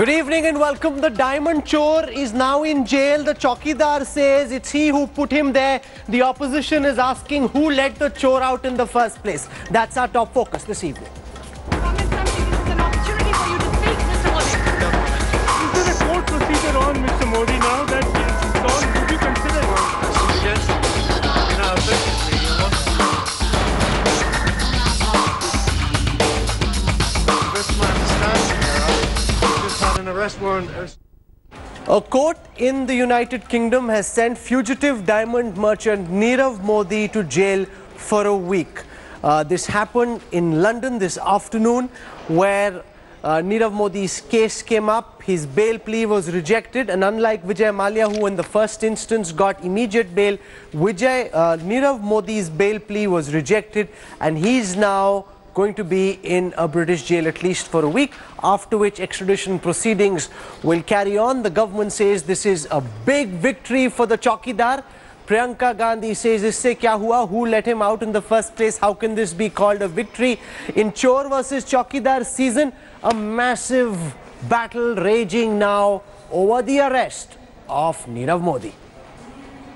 Good evening and welcome. The diamond chore is now in jail. The Chaukidar says it's he who put him there. The opposition is asking who let the chore out in the first place. That's our top focus this evening. This is an opportunity for you to speak, Mr. Modi. Is there a court procedure on Mr. Modi now that is all to be considered? Yes, that's my understanding. Just had an arrest warrant. A court in the United Kingdom has sent fugitive diamond merchant Nirav Modi to jail for a week. This happened in London this afternoon, where Nirav Modi's case came up. His bail plea was rejected, and unlike Vijay Mallya, who in the first instance got immediate bail, Nirav Modi's bail plea was rejected, and he's now going to be in a British jail at least for a week, after which extradition proceedings will carry on. The government says this is a big victory for the Chaukidar. Priyanka Gandhi says, "Isse kya hua? Who let him out in the first place? How can this be called a victory?" In Chor versus Chaukidar season, a massive battle raging now over the arrest of Nirav Modi.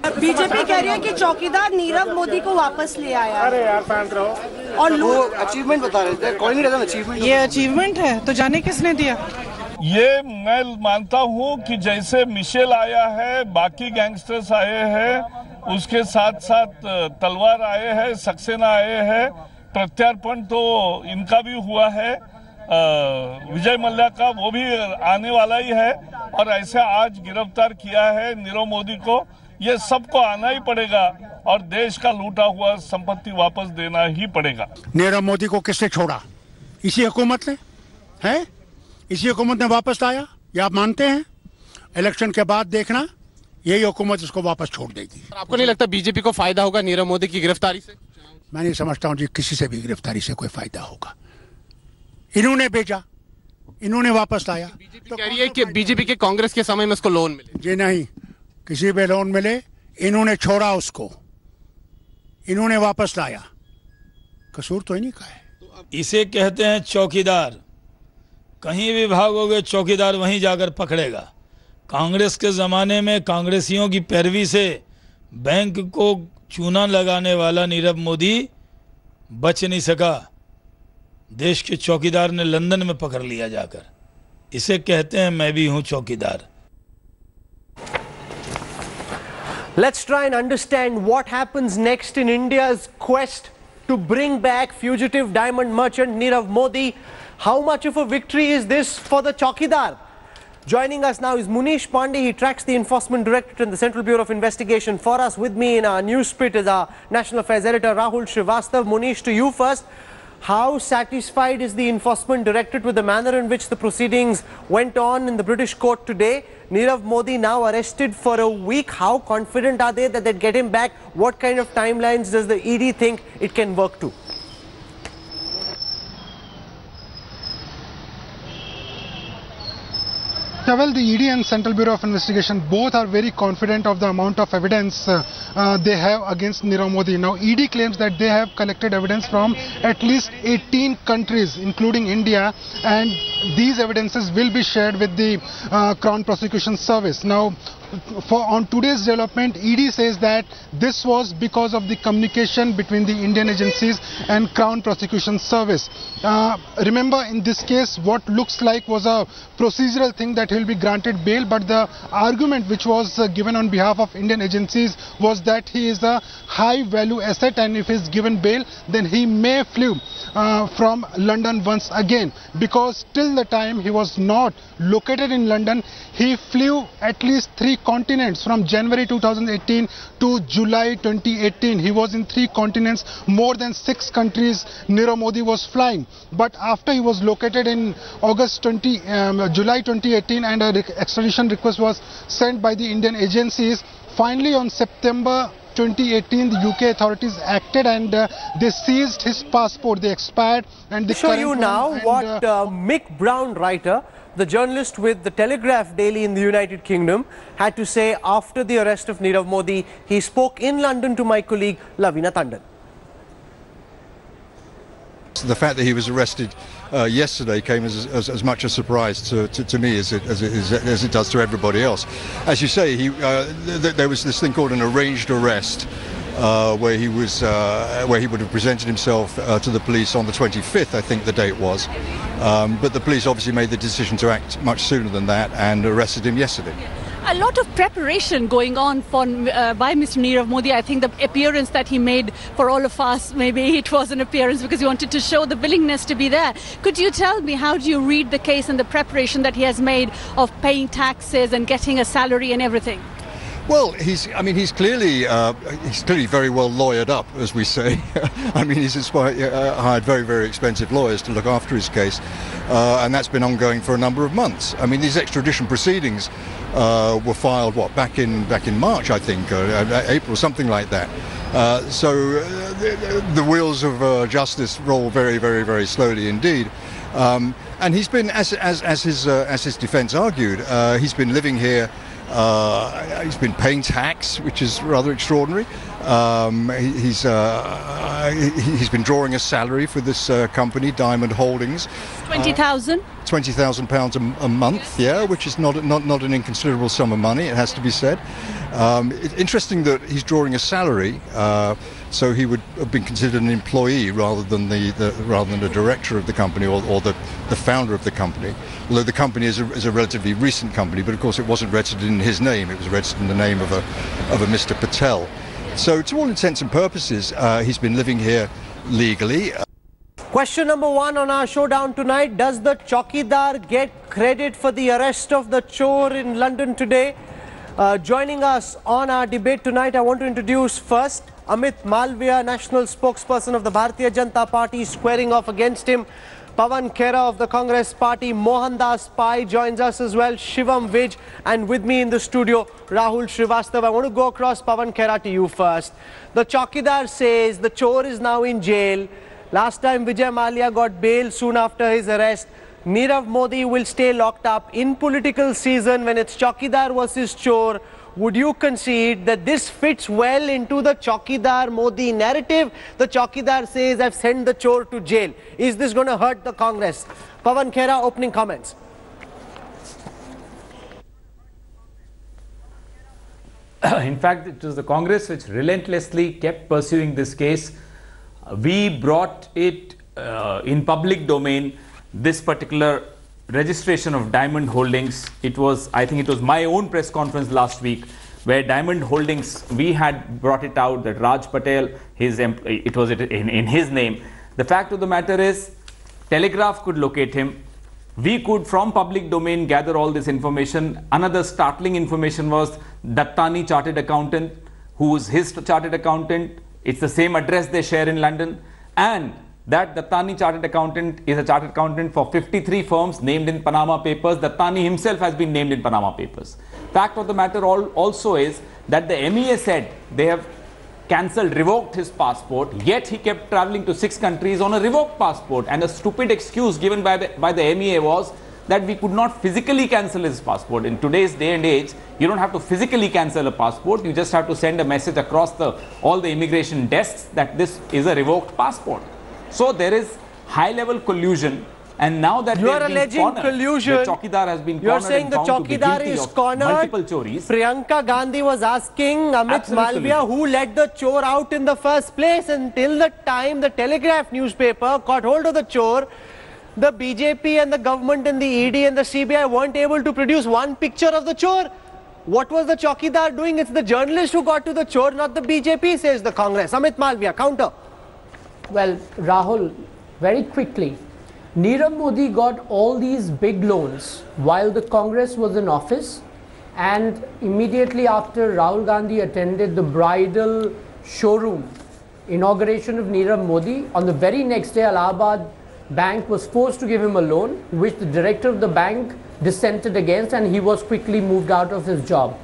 BJP कह रही है कि चौकीदार नीरव मोदी को वापस ले आया। अरे यार शांत रहो। और वो अचीवमेंट बता रहे थे, calling it as an achievement. ये अचीवमेट है तो जाने किसने दिया? ये मैं मानता हूँ कि जैसे मिशेल आया है, बाकी गैंगस्टर्स आए हैं, उसके साथ साथ तलवार आए हैं, सक्सेना आए हैं, प्रत्यार्पण तो इनका भी हुआ है, विजय मल्ल्या का वो भी आने वाला ही है, और ऐसे आज गिरफ्तार किया है नीरव मोदी को। ये सबको आना ही पड़ेगा और देश का लूटा हुआ संपत्ति वापस देना ही पड़ेगा। नीरव मोदी को किसने छोड़ा? इसी हुकूमत ने, है? इसी हुकूमत ने वापस लाया? ये आप मानते हैं? इलेक्शन के बाद देखना, यही हुकूमत इसको वापस छोड़ देगी। आपको नहीं लगता बीजेपी को फायदा होगा नीरव मोदी की गिरफ्तारी से? मैं नहीं समझता हूँ जी किसी से भी गिरफ्तारी से कोई फायदा होगा। इन्होंने भेजा, इन्होंने वापस लाया। तो कह रही है कि बीजेपी के कांग्रेस के समय में उसको लोन मिले। जी नहीं, किसी भी लोन मिले, इन्होंने छोड़ा उसको, इन्होंने वापस लाया। कसूर तो इन्हीं का है। इसे कहते हैं चौकीदार। कहीं भी भागोगे चौकीदार वहीं जाकर पकड़ेगा। कांग्रेस के ज़माने में कांग्रेसियों की पैरवी से बैंक को चूना लगाने वाला नीरव मोदी बच नहीं सका। देश के चौकीदार ने लंदन में पकड़ लिया जाकर। इसे कहते हैं मैं भी हूं चौकीदार। Let's try and understand what happens next in India's quest to bring back fugitive diamond merchant Nirav Modi. How much of a victory is this for the Chaukidar? Joining us now is Munish Pandey. He tracks the Enforcement Directorate and the Central Bureau of Investigation for us. With me in our newspit is our National Affairs Editor Rahul Srivastav. Munish, to you first. How satisfied is the Enforcement Directorate with the manner in which the proceedings went on in the British court today? Nirav Modi now arrested for a week. How confident are they that they'd get him back? What kind of timelines does the ED think it can work to? Well, the ED and Central Bureau of Investigation both are very confident of the amount of evidence they have against Nirav Modi. Now, ED claims that they have collected evidence from at least 18 countries, including India, and these evidences will be shared with the Crown Prosecution Service. Now, on today's development, ED says that this was because of the communication between the Indian agencies and Crown Prosecution Service. Remember, in this case, what looks like was a procedural thing that he will be granted bail, but the argument which was given on behalf of Indian agencies was that he is a high value asset, and if he is given bail, then he may flee from London once again, because till the time he was not located in London, he flew at least 3 continents from January 2018 to July 2018. He was in 3 continents, more than 6 countries Nirav Modi was flying. But after he was located in July 2018 and an extradition request was sent by the Indian agencies, finally on September 2018 the UK authorities acted and they seized his passport. They expired, and they show you now what Mick Brown, writer, the journalist with the Telegraph Daily in the United Kingdom, had to say after the arrest of Nirav Modi. He spoke in London to my colleague Lavina Tandon. The fact that he was arrested yesterday came as much a surprise to me as it does to everybody else. As you say, there was this thing called an arranged arrest, where he would have presented himself to the police on the 25th, I think the date was. But the police obviously made the decision to act much sooner than that and arrested him yesterday. A lot of preparation going on by Mr. Nirav Modi. I think the appearance that he made for all of us, maybe it was an appearance because he wanted to show the willingness to be there. Could you tell me, how do you read the case and the preparation that he has made of paying taxes and getting a salary and everything? Well, he's clearly very well lawyered up, as we say. I mean, he's hired very, very expensive lawyers to look after his case, and that's been ongoing for a number of months. I mean, these extradition proceedings were filed back in March, I think, April, something like that. So the wheels of justice roll very, very, very slowly indeed. And he's been, as his defence argued, he's been living here. He's been paying tax, which is rather extraordinary. He's been drawing a salary for this company, Diamond Holdings. 20,000? £20,000 a month, yeah, which is not an inconsiderable sum of money, it has to be said. It's interesting that he's drawing a salary, so he would have been considered an employee rather than the director of the company or the founder of the company. Although the company is a relatively recent company, but of course it wasn't registered in his name; it was registered in the name of a Mr. Patel. So, to all intents and purposes, he's been living here legally. Question number one on our showdown tonight: does the Chaukidar get credit for the arrest of the chore in London today? Joining us on our debate tonight, I want to introduce first Amit Malviya, national spokesperson of the Bharatiya Janata Party, squaring off against him. Pawan Khera of the Congress Party, Mohandas Pai joins us as well, Shivam Vij, and with me in the studio, Rahul Srivastav. I want to go across Pawan Khera to you first. The Chaukidar says the chore is now in jail. Last time Vijay Mallya got bail soon after his arrest. Nirav Modi will stay locked up in political season when it's Chaukidar versus chore. Would you concede that this fits well into the Chaukidar Modi narrative? The Chaukidar says, I've sent the chore to jail. Is this going to hurt the Congress? Pawan Khera, opening comments. In fact, it was the Congress which relentlessly kept pursuing this case. We brought it in public domain, this particular registration of Diamond Holdings. I think it was my own press conference last week where Diamond Holdings, we had brought it out that Raj Patel, it was in his name. The fact of the matter is, Telegraph could locate him. We could, from public domain, gather all this information. Another startling information was Dattani chartered accountant, who is his chartered accountant. It's the same address they share in London. And that Dattani chartered accountant is a chartered accountant for 53 firms named in Panama Papers. Dattani himself has been named in Panama Papers. Fact of the matter also is that the MEA said they have revoked his passport, yet he kept traveling to 6 countries on a revoked passport. And a stupid excuse given by the MEA was that we could not physically cancel his passport. In today's day and age, you don't have to physically cancel a passport. You just have to send a message across all the immigration desks that this is a revoked passport. So there is high-level collusion, and now that you are alleging collusion, the Chaukidar has been cornered. You are saying the Chaukidar is cornered. Multiple choris. Priyanka Gandhi was asking Amit Malviya who let the chore out in the first place. Until the time the Telegraph newspaper got hold of the chore, the BJP and the government and the ED and the CBI weren't able to produce one picture of the chore. What was the Chaukidar doing? It's the journalist who got to the chore, not the BJP, says the Congress. Amit Malviya, counter. Well, Rahul, very quickly, Nirav Modi got all these big loans while the Congress was in office, and immediately after Rahul Gandhi attended the bridal showroom inauguration of Nirav Modi, on the very next day Allahabad Bank was forced to give him a loan, which the director of the bank dissented against, and he was quickly moved out of his job.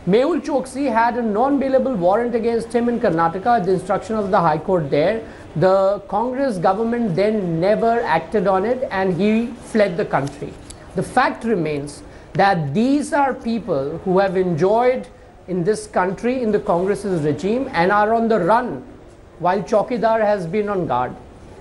Mehul Choksi had a non-bailable warrant against him in Karnataka at the instruction of the High Court there. The Congress government then never acted on it, and he fled the country. The fact remains that these are people who have enjoyed in this country in the Congress's regime and are on the run while Chaukidar has been on guard.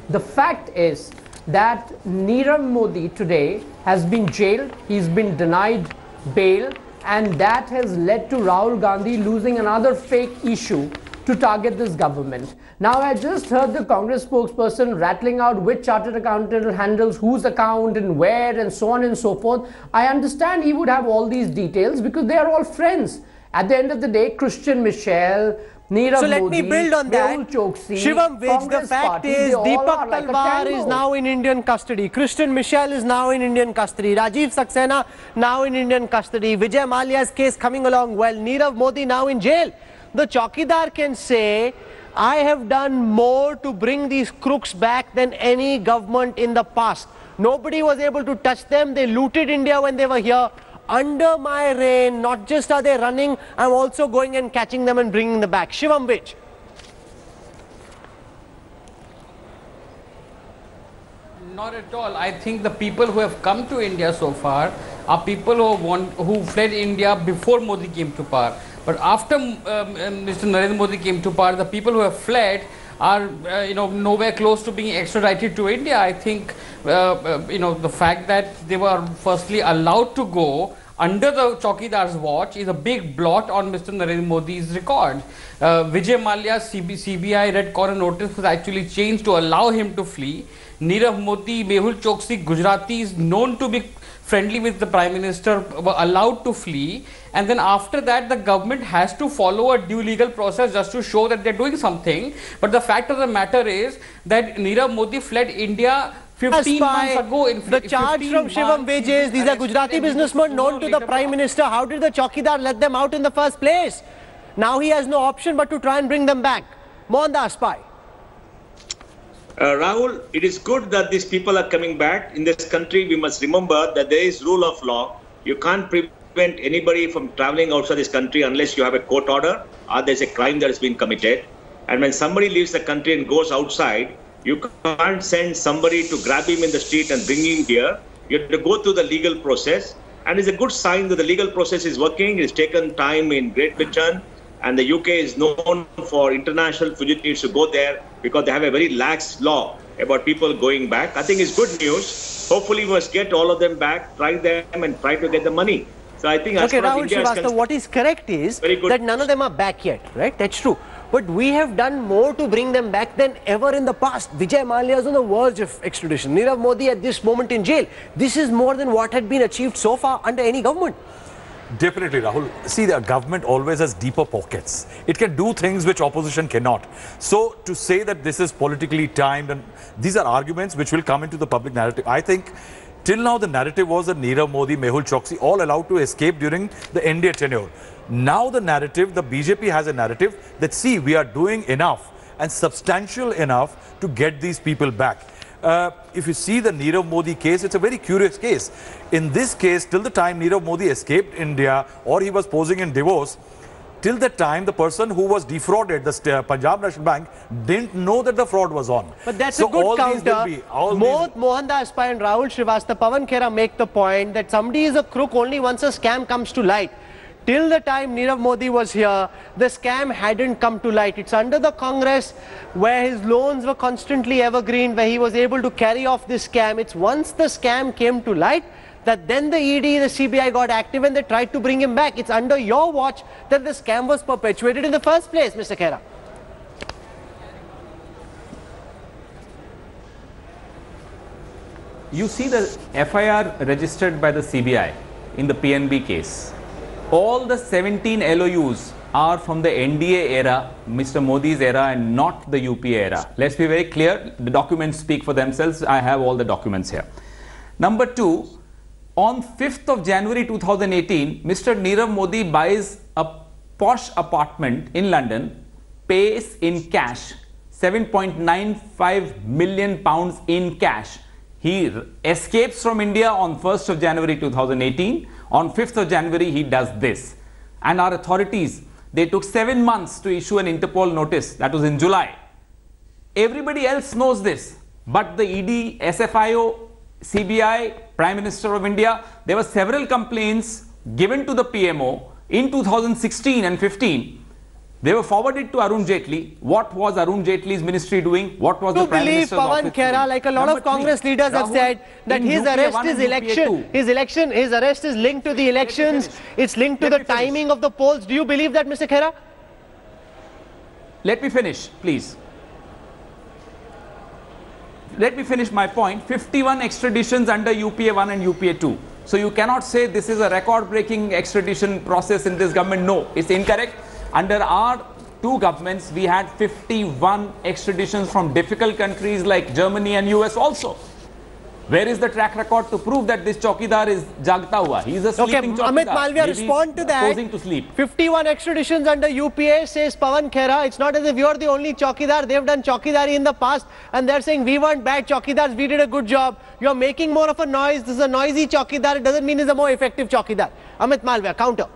The fact is that Nirav Modi today has been jailed, he's been denied bail, and that has led to Rahul Gandhi losing another fake issue to target this government. Now, I just heard the Congress spokesperson rattling out which chartered accountant handles whose account and where and so on and so forth. I understand he would have all these details because they are all friends. At the end of the day, Christian Michel, Nirav So Modi, let me build on that. Shivam Vij, the fact is Deepak Talwar is now in Indian custody. Christian Michel is now in Indian custody. Rajiv Saxena now in Indian custody. Vijay Malia's case coming along well. Nirav Modi now in jail. The Chaukidar can say, I have done more to bring these crooks back than any government in the past. Nobody was able to touch them. They looted India when they were here. Under my reign, not just are they running, I'm also going and catching them and bringing them back. Shivam Vij. Not at all. I think the people who have come to India so far are people who fled India before Modi came to power. But after Mr. Narendra Modi came to power, the people who have fled are nowhere close to being extradited to India. I think the fact that they were firstly allowed to go under the Chaukidar's watch is a big blot on Mr. Narendra Modi's record. Vijay Malia's CBI red corner notice was actually changed to allow him to flee. Nirav Modi, Mehul Choksi, Gujaratis known to be friendly with the Prime Minister were allowed to flee, and then after that the government has to follow a due legal process just to show that they're doing something. But the fact of the matter is that Nirav Modi fled India 15 months ago. The charge from Shivam Vij is these are Gujarati businessmen known to the Prime Minister. How did the Chaukidar let them out in the first place? Now he has no option but to try and bring them back. Mohandas Pai. Rahul, it is good that these people are coming back. In this country, we must remember that there is rule of law. You can't prevent anybody from traveling outside this country unless you have a court order or there's a crime that has been committed. And when somebody leaves the country and goes outside, you can't send somebody to grab him in the street and bring him here. You have to go through the legal process. And it's a good sign that the legal process is working. It's taken time in Great Britain. And the UK is known for international fugitives to go there because they have a very lax law about people going back. I think it's good news. Hopefully we must get all of them back, try them and try to get the money. So I think okay, Rahul Srivastava, what is correct is that none of them are back yet, right? That's true. But we have done more to bring them back than ever in the past. Vijay Mallya is on the verge of extradition. Nirav Modi at this moment in jail. This is more than what had been achieved so far under any government. Definitely, Rahul. See, the government always has deeper pockets. It can do things which opposition cannot. So, to say that this is politically timed, and these are arguments which will come into the public narrative. I think, till now, the narrative was that Nirav Modi, Mehul Choksi, all allowed to escape during the NDA tenure. Now, the narrative, the BJP has a narrative that, see, we are doing enough and substantial enough to get these people back. If you see the Nirav Modi case, it's a very curious case. In this case, till the time Nirav Modi escaped India or he was posing in divorce, till the time the person who was defrauded, the Punjab National Bank, didn't know that the fraud was on. But that's a good counter. Both Mohandas Pai and Rahul Srivastava, Pawan Khera make the point that somebody is a crook only once a scam comes to light. Till the time Nirav Modi was here, the scam hadn't come to light. It's under the Congress where his loans were constantly evergreen, where he was able to carry off this scam. It's once the scam came to light that then the ED, the CBI got active and they tried to bring him back. It's under your watch that the scam was perpetuated in the first place, Mr. Khera. You see the FIR registered by the CBI in the PNB case. All the 17 LOUs are from the NDA era, Mr. Modi's era, and not the UPA era. Let's be very clear. The documents speak for themselves. I have all the documents here. Number two, on 5th of January 2018, Mr. Nirav Modi buys a posh apartment in London, pays in cash, 7.95 million pounds in cash. He escapes from India on 1st of January 2018. On 5th of January, he does this. And our authorities, they took 7 months to issue an Interpol notice. That was in July. Everybody else knows this. But the ED, SFIO, CBI, Prime Minister of India, there were several complaints given to the PMO in 2016 and 15. They were forwarded to Arun Jaitley. What was Arun Jaitley's ministry doing? What was the Prime Minister's office doing? Pawan Khera, like a lot of Congress leaders have said, that his arrest is election. His arrest is linked to the elections. It's linked to the timing of the polls. Do you believe that, Mr. Khera? Let me finish, please. Let me finish my point. 51 extraditions under UPA 1 and UPA 2. So you cannot say this is a record-breaking extradition process in this government. No, it's incorrect. Under our two governments, we had 51 extraditions from difficult countries like Germany and US also. Where is the track record to prove that this chowkidar is jagta hua? He is a sleeping chowkidar. Amit Malviya, respond to that. Posing to sleep. 51 extraditions under UPA, says Pawan Khera. It's not as if you're the only chowkidar. They've done chowkidari in the past and they're saying we weren't bad chowkidars, we did a good job. You're making more of a noise. This is a noisy chowkidar. It doesn't mean he's a more effective chowkidar. Amit Malviya, counter.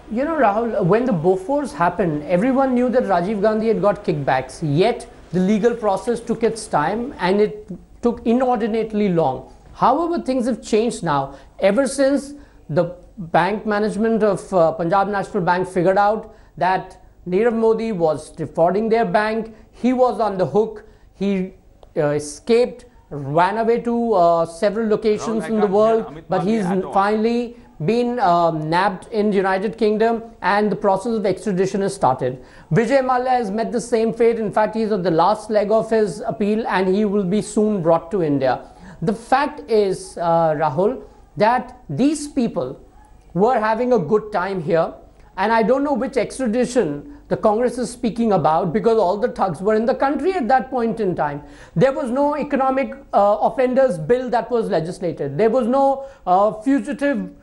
You know, Rahul, when the Bofors happened, everyone knew that Rajiv Gandhi had got kickbacks. Yet the legal process took its time and it took inordinately long. However, things have changed now. Ever since the bank management of Punjab National Bank figured out that Nirav Modi was defrauding their bank, he was on the hook, he escaped, ran away to several locations in the world, but he's finally been nabbed in the United Kingdom and the process of extradition has started. Vijay Mallya has met the same fate. In fact, he's at the last leg of his appeal and he will be soon brought to India. The fact is, Rahul, that these people were having a good time here, and I don't know which extradition the Congress is speaking about because all the thugs were in the country at that point in time. There was no economic offenders bill that was legislated. There was no fugitive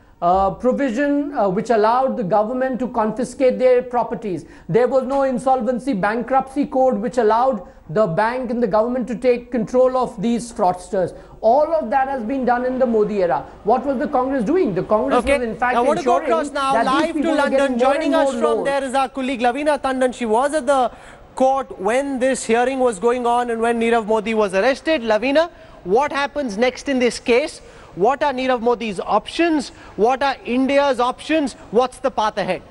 provision which allowed the government to confiscate their properties. There was no insolvency bankruptcy code which allowed the bank and the government to take control of these fraudsters. All of that has been done in the Modi era. What was the Congress doing? The Congress was in fact I want to go ensuring across now, that live these to people were London. getting more Joining and us more from loans. there is our colleague Lavina Tandon. She was at the court when this hearing was going on and when Nirav Modi was arrested. Lavina, what happens next in this case? What are Nirav Modi's options? What are India's options? What's the path ahead?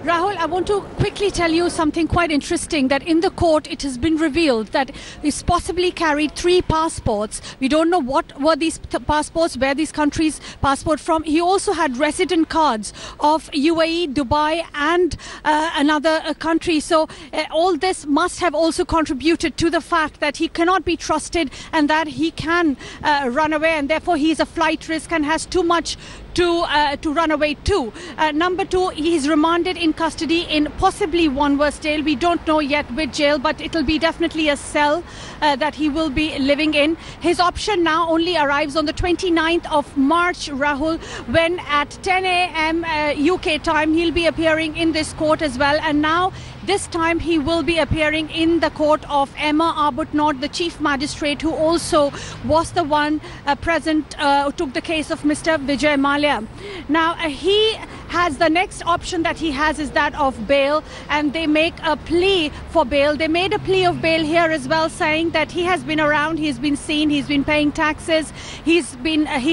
Rahul, I want to quickly tell you something quite interesting, that in the court it has been revealed that he's possibly carried 3 passports. We don't know what were these passports, where these countries' passport from. He also had resident cards of UAE, Dubai and another country. So all this must have also contributed to the fact that he cannot be trusted and that he can run away, and therefore he is a flight risk and has too much to run away to. Number 2, he is remanded in custody in possibly Wandsworth jail. We don't know yet which jail, but it'll be definitely a cell that he will be living in. His option now only arrives on the 29th of March, Rahul, when at 10 a.m. UK time he'll be appearing in this court as well. And now this time he will be appearing in the court of Emma Arbuthnot, the chief magistrate, who also was the one present who took the case of Mr. Vijay Mallya. Now he has the next option that he has is that of bail, and they make a plea for bail. They made a plea of bail here as well, saying that he has been around, he's been seen, he's been paying taxes, he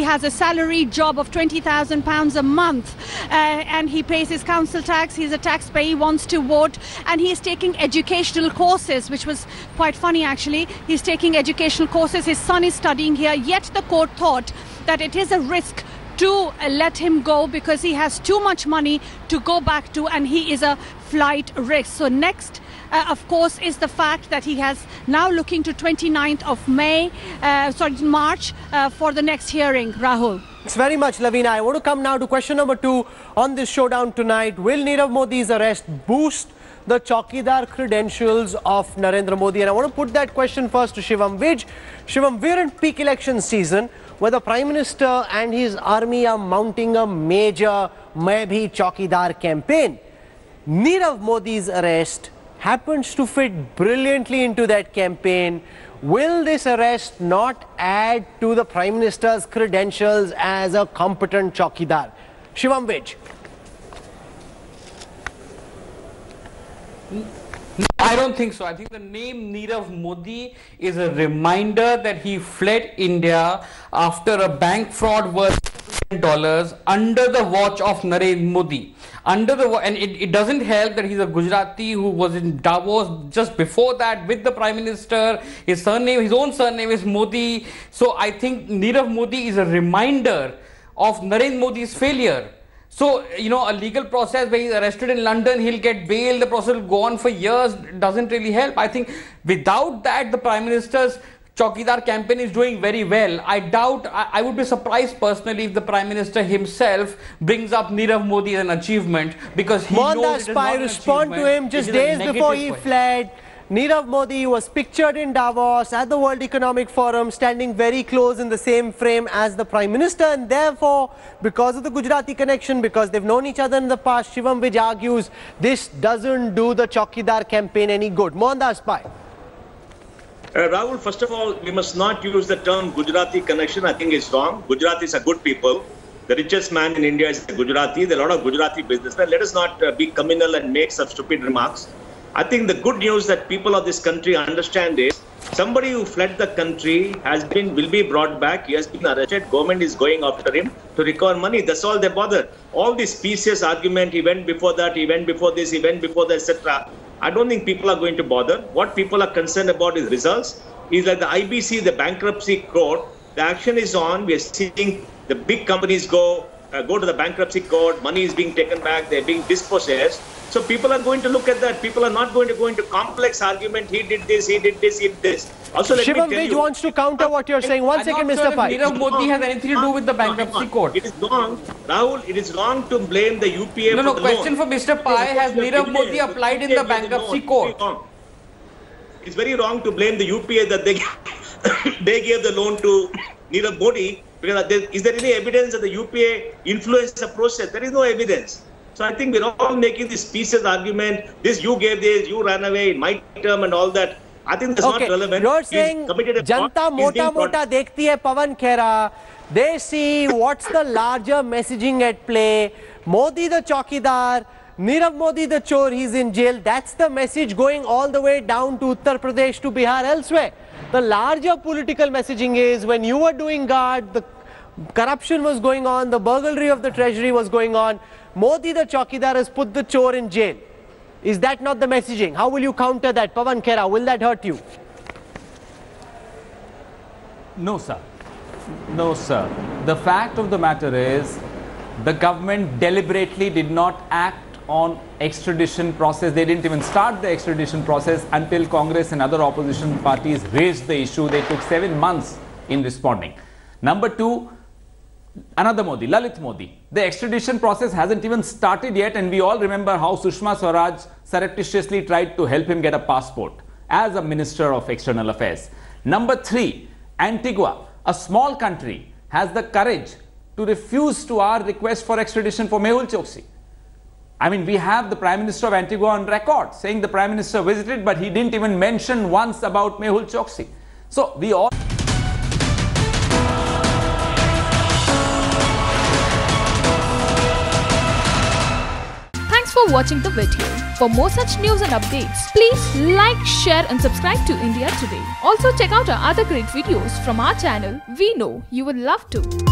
has a salary job of £20,000 a month, and he pays his council tax, he's a taxpayer, he wants to vote, and he is taking educational courses, which was quite funny actually. He's taking educational courses, his son is studying here, yet the court thought that it is a risk to let him go because he has too much money to go back to and he is a flight risk. So next, of course, is the fact that he has now looking to 29th of March for the next hearing. Rahul. Thanks very much, Lavina. I want to come now to question number 2 on this showdown tonight. Will Nirav Modi's arrest boost the chowkidar credentials of Narendra Modi? And I want to put that question first to Shivam Vij. Shivam, we're in peak election season where the Prime Minister and his army are mounting a major Main Bhi Chowkidar campaign. Nirav Modi's arrest happens to fit brilliantly into that campaign. Will this arrest not add to the Prime Minister's credentials as a competent chowkidar? Shivam Vij. I don't think so. I think the name Nirav Modi is a reminder that he fled India after a bank fraud was under the watch of Nirav Modi. And it doesn't help that he's a Gujarati who was in Davos just before that with the Prime Minister. His own surname is Modi. So I think Nirav Modi is a reminder of Nirav Modi's failure. So, you know, a legal process where he's arrested in London, he'll get bail, the process will go on for years, doesn't really help. I think without that, the Prime Minister's Chaukidar campaign is doing very well. I would be surprised personally if the Prime Minister himself brings up Nirav Modi as an achievement, because he knows it is not an respond to him just days before he fled. Nirav Modi was pictured in Davos at the World Economic Forum, standing very close in the same frame as the Prime Minister, and therefore, because of the Gujarati connection, because they've known each other in the past, Shivam Vij argues this doesn't do the Chaukidar campaign any good. Mohandas Pai. Rahul, first of all, we must not use the term Gujarati connection. I think it's wrong. Gujaratis are good people. The richest man in India is a Gujarati. There are a lot of Gujarati businessmen. Let us not be communal and make some stupid remarks. I think the good news that people of this country understand is somebody who fled the country will be brought back. He has been arrested. Government is going after him to recover money. That's all they bother. All this specious argument, he went before that, he went before this, he went before that, etc. I don't think people are going to bother. What people are concerned about is results. Is like the IBC, the bankruptcy court, the action is on. We are seeing the big companies go to the bankruptcy court. Money is being taken back. They're being dispossessed. So people are going to look at that. People are not going to go into complex argument. He did this, he did this, he did this. Also, let Shivam me tell Vij you, wants to counter what you're saying. One second, Mr. Pai. Nirav Modi has anything to do with the bankruptcy court. It is wrong, Rahul. It is wrong to blame the UPA for the loan. Question for Mr. Pai. Has Nirav Modi applied in the bankruptcy court? It's very wrong to blame the UPA that they gave the loan to Nirav Modi. Because is there any evidence that the UPA influenced the process? There is no evidence. So I think we're all making this specious argument. This you gave this, you ran away in my term and all that. I think that's not relevant. You're saying Janta mota dekhti hai Pawan Khera. They see what's the larger messaging at play. Modi the Chaukidar, Nirav Modi the chore, he's in jail. That's the message going all the way down to Uttar Pradesh, to Bihar, elsewhere. The larger political messaging is when you were doing guard, the corruption was going on, the burglary of the treasury was going on. Modi the Chaukidar has put the chore in jail. Is that not the messaging? How will you counter that? Pawan Khera, will that hurt you? No, sir. No, sir. The fact of the matter is the government deliberately did not act on extradition process. They didn't even start the extradition process until Congress and other opposition parties raised the issue. They took 7 months in responding. Number two, another Modi, Lalit Modi. The extradition process hasn't even started yet, and we all remember how Sushma Swaraj surreptitiously tried to help him get a passport as a Minister of External Affairs. Number three, Antigua, a small country, has the courage to refuse to our request for extradition for Mehul Choksi. I mean, we have the Prime Minister of Antigua on record saying the Prime Minister visited, but he didn't even mention once about Mehul Choksi. So we all... Thanks for watching the video. For more such news and updates, please like, share and subscribe to India Today. Also check out our other great videos from our channel. We know you will love to.